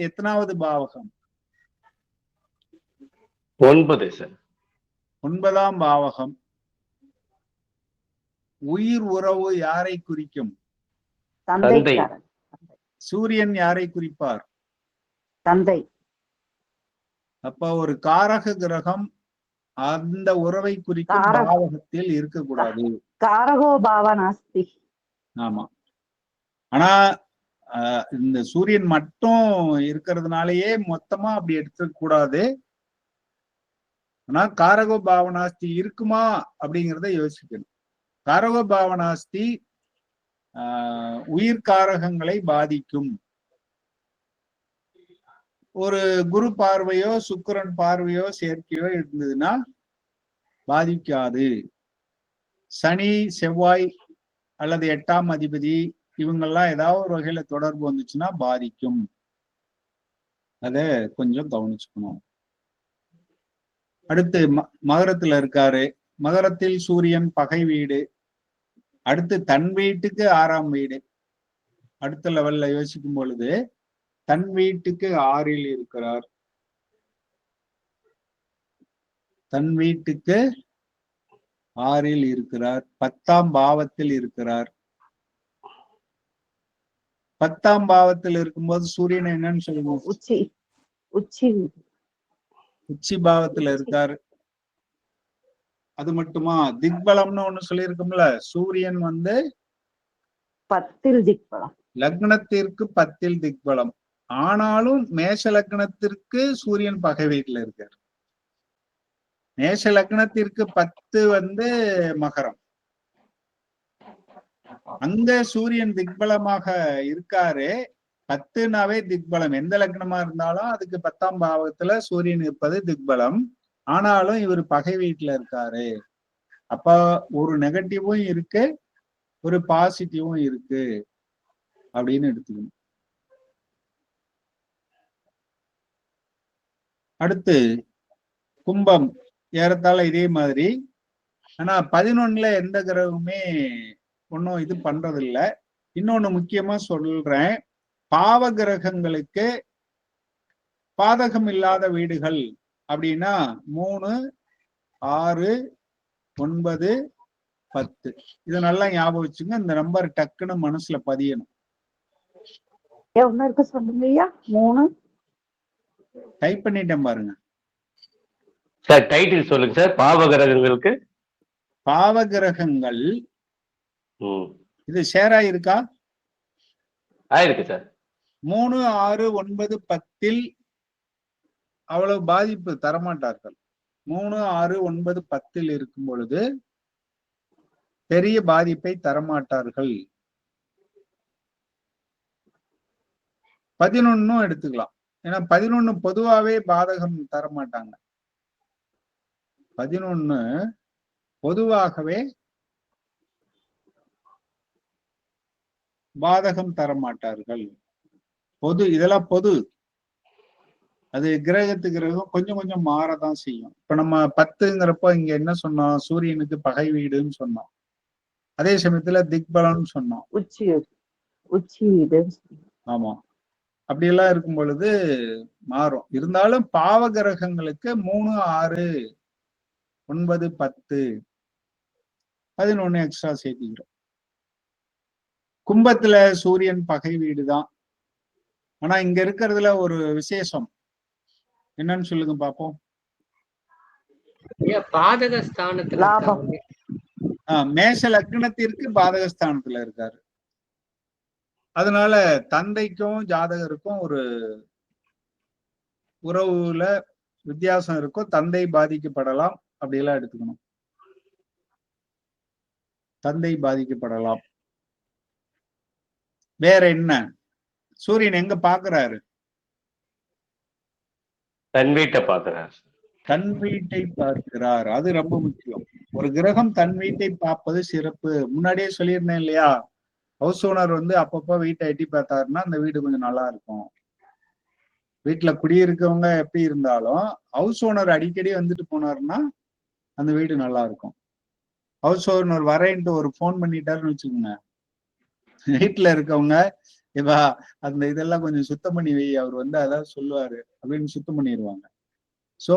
எத்தனாவது பாவகம்? 9 சார். 9ஆம் பாவகம். உயிர் உறவு யாரை குறிக்கும்? தந்தை. சூரியன் யாரை குறிப்பார்? தந்தை. அப்ப ஒரு காரக கிரகம் அந்த உறவை குறிக்கும் பாவகத்தில் இருக்கக்கூடாது. காரகோ பாவ நாஸ்தி. ஆமா. ஆனா இந்த சூரியன் மட்டும் இருக்கிறதுனாலயே மொத்தமா அப்படி எடுத்துக்க கூடாது. ஆனா காரகோ பாவனாஸ்தி இருக்குமா அப்படிங்கிறத யோசிக்கணும். காரகோ பாவனாஸ்தி உயிர்காரகங்களை பாதிக்கும். ஒரு குரு பார்வையோ சுக்கிரன் பார்வையோ சேர்க்கையோ இருந்ததுன்னா பாதிக்காது. சனி செவ்வாய் அல்லது 8ஆம் அதிபதி இவங்கெல்லாம் ஏதாவது ஒரு வகையில தொடர்பு வந்துச்சுன்னா பாதிக்கும். அத கொஞ்சம் கவனிச்சுக்கணும். அடுத்து மகரத்துல இருக்காரு. மகரத்தில் சூரியன் பகை வீடு. அடுத்து தன் வீட்டுக்கு 6ஆம் வீடு. அடுத்த லெவல்ல யோசிக்கும் பொழுது தன் வீட்டுக்கு 6ல் இருக்கிறார். தன் வீட்டுக்கு 6ல் இருக்கிறார். 10ஆம் பாவத்தில் இருக்கிறார். 10ஆம் பாவத்தில் இருக்கும்போது சூரியன் என்னன்னு சொல்லுவோம்? உச்சி. உச்சி. உச்சி பாவத்துல இருக்காரு. அது மட்டுமா? திக்பலம்னு ஒண்ணு சொல்லியிருக்கோம்ல. சூரியன் வந்து 10ல் திக்பலம். லக்னத்திற்கு 10ல் திக்பலம். ஆனாலும் மேஷ லக்னத்திற்கு சூரியன் பகை வீட்டுல இருக்காரு. மேஷ லக்னத்திற்கு 10 வந்து மகரம். அங்க சூரியன் திக்பலமாக இருக்காரு. 10னாவே திக்பலம். எந்த லக்னமா இருந்தாலும் அதுக்கு 10ஆம் பாவத்துல சூரியன் இருப்பது திக்பலம். ஆனாலும் இவர் பகை வீட்டுல இருக்காரு. அப்ப ஒரு நெகட்டிவும் இருக்கு, ஒரு பாசிட்டிவும் இருக்கு அப்படின்னு எடுத்துக்கணும். அடுத்து கும்பம் ஏறத்தாழ இதே மாதிரி. ஆனா 11ல எந்த கிரகமுமே ஒன்னும் இது பண்றது இல்ல. இன்னொன்னு முக்கியமா சொல்றேன். பாவ கிரகங்களுக்கு பாதகம் இல்லாத வீடுகள் அப்படின்னா 3, 6, 9, 10. இது நல்லா ஞாபகம் வச்சுங்க. இந்த நம்பர் டக்குன்னு மனசுல பதியணும். ஒண்ணு இருக்கு சொல்லுங்கய்யா. 3 டைப் பண்ணிட்டேன் பாருங்க. சார் டைட்டில் சொல்லுங்க சார். பாவ கிரகங்களுக்கு. பாவ கிரகங்கள் இது ஷேர் ஆயிருக்கா? ஆயிருக்கு சார். 3, 6, 9, 10ல் அவ்வளவு பாதிப்பு தரமாட்டார்கள். 3, 6, 9, 10ல் இருக்கும் பொழுது பெரிய பாதிப்பை தரமாட்டார்கள். 11 எடுத்துக்கலாம். ஏன்னா 11 பொதுவாவே பாதகம் தரமாட்டாங்க. 11 பொதுவாகவே பாதகம் தரமாட்டார்கள். பொது, இதெல்லாம் பொது. அது கிரகத்துக்கு கிரகம் கொஞ்சம் கொஞ்சம் மாறதான் செய்யும். இப்ப நம்ம 10ங்கிறப்ப இங்க என்ன சொன்னோம்? சூரியனுக்கு பகை வீடுன்னு சொன்னோம். அதே சமயத்துல திக்பலம்னு சொன்னோம். உச்சி வீடு. ஆமா, அப்படியெல்லாம் இருக்கும் பொழுது மாறும். இருந்தாலும் பாவ கிரகங்களுக்கு 3, 6, 9, 10, 11 எக்ஸ்ட்ரா சேர்த்திக்கிறோம். கும்பத்துல சூரியன் பகை வீடுதான். ஆனா இங்க இருக்கிறதுல ஒரு விசேஷம் என்னன்னு சொல்லுங்க பாப்போம். பாதக ஸ்தானத்துல மேஷ லக்னத்திற்கு பாதகஸ்தானத்துல இருக்காரு. அதனால தந்தைக்கும் ஜாதகருக்கும் ஒரு உறவுல வித்தியாசம் இருக்கும். தந்தை பாதிக்கப்படலாம், அப்படியெல்லாம் எடுத்துக்கணும். தந்தை பாதிக்கப்படலாம். வேற என்ன? சூரியன் எங்க பாக்குறாரு? தன் வீட்டை பாக்குறாரு. தன் வீட்டை பார்க்கிறார். அது ரொம்ப முக்கியம். ஒரு கிரகம் தன் வீட்டை பார்ப்பது சிறப்பு. முன்னாடியே சொல்லியிருந்தேன் இல்லையா? ஹவுஸ் ஓனர் அப்பப்ப வீட்டை எட்டி பார்த்தாருன்னா அந்த வீடு கொஞ்சம் நல்லா இருக்கும். வீட்டுல குடியிருக்கவங்க எப்படி இருந்தாலும் ஹவுஸ் ஓனர் அடிக்கடி வந்துட்டு போனாருன்னா அந்த வீடு நல்லா இருக்கும். ஹவுஸ் ஓனர் வரேன்ட்டு ஒரு போன் பண்ணிட்டாருன்னு வச்சுக்கோங்க, வீட்டுல இருக்கவங்க இவா அந்த இதெல்லாம் கொஞ்சம் சுத்தம் பண்ணி வை, அவர் அதான் சொல்லுவாரு அப்படின்னு சுத்தம் பண்ணிடுவாங்க. சோ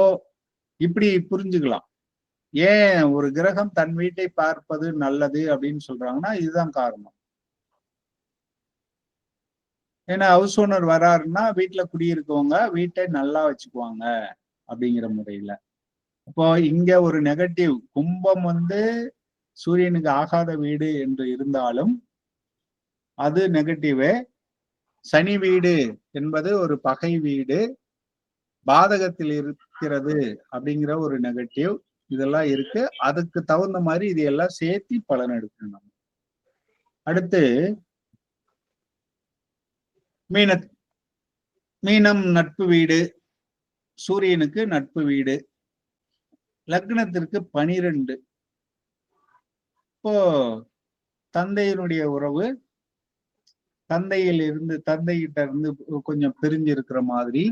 இப்படி புரிஞ்சுக்கலாம். ஏன் ஒரு கிரகம் தன் வீட்டை பார்ப்பது நல்லது அப்படின்னு சொல்றாங்கன்னா இதுதான் காரணம். ஏன்னா ஹவுஸ் ஓனர் வராருன்னா வீட்டுல குடியிருக்கவங்க வீட்டை நல்லா வச்சுக்குவாங்க அப்படிங்கிற முறையில. அப்போ இங்க ஒரு நெகட்டிவ், கும்பம் சூரியனுக்கு ஆகாத வீடு என்று இருந்தாலும் அது நெகட்டிவே. சனி வீடு என்பது ஒரு பகை வீடு, பாதகத்தில் இருக்கிறது அப்படிங்கிற ஒரு நெகட்டிவ், இதெல்லாம் இருக்கு. அதுக்கு தகுந்த மாதிரி இதையெல்லாம் சேர்த்தி பலன் எடுக்கணும். அடுத்து மீனம் நட்பு வீடு, சூரியனுக்கு நட்பு வீடு, லக்னத்திற்கு 12. இப்போ தந்தையினுடைய உறவு, தந்தைகிட்ட இருந்து கொஞ்சம் பிரிஞ்சு இருக்கிற மாதிரி,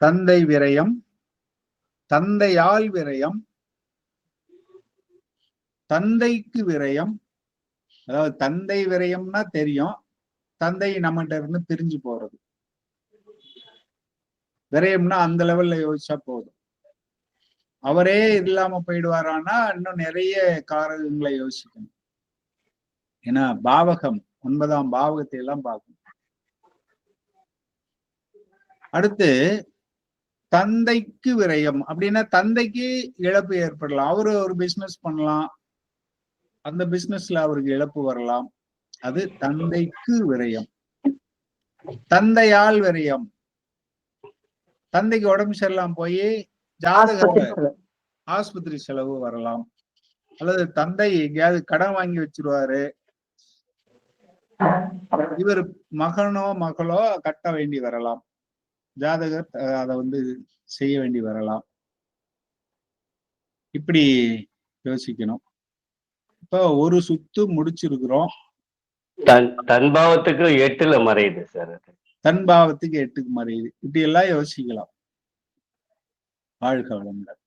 தந்தை விரயம், தந்தையால் விரயம், தந்தைக்கு விரயம். அதாவது தந்தை விரயம்னா தெரியும், தந்தை நம்மகிட்ட இருந்து பிரிஞ்சு போறது. விரயம்னா அந்த லெவல்ல யோசிச்சா போதும். அவரே இல்லாம போயிடுவாரானா இன்னும் நிறைய காரகங்களை யோசிக்கணும். ஏன்னா பாவகம் 9ஆம் பாவகத்தை எல்லாம் பார்க்கணும். அடுத்து தந்தைக்கு விரயம் அப்படின்னா தந்தைக்கு இழப்பு ஏற்படலாம். அவரு ஒரு பிசினஸ் பண்ணலாம், அந்த பிசினஸ்ல அவருக்கு இழப்பு வரலாம். அது தந்தைக்கு விரயம். தந்தையால் விரயம், தந்தைக்கு உடம்பு சரியில்லாம போய் ஜாதகத்துல ஆஸ்பத்திரி செலவு வரலாம். அல்லது தந்தை எங்கேயாவது கடன் வாங்கி வச்சிருவாரு, இவர் மகனோ மகளோ கட்ட வேண்டி வரலாம், ஜாதகர் அதை செய்ய வேண்டி வரலாம். இப்படி யோசிக்கணும். இப்போ ஒரு சுத்து முடிச்சிருக்கிறோம். தன் பாவத்துக்கு 8ல மறையுது சார். தன் பாவத்துக்கு 8க்கு மறையுது. இப்படி எல்லாம் யோசிக்கலாம். வாழ்க வளமுடன்.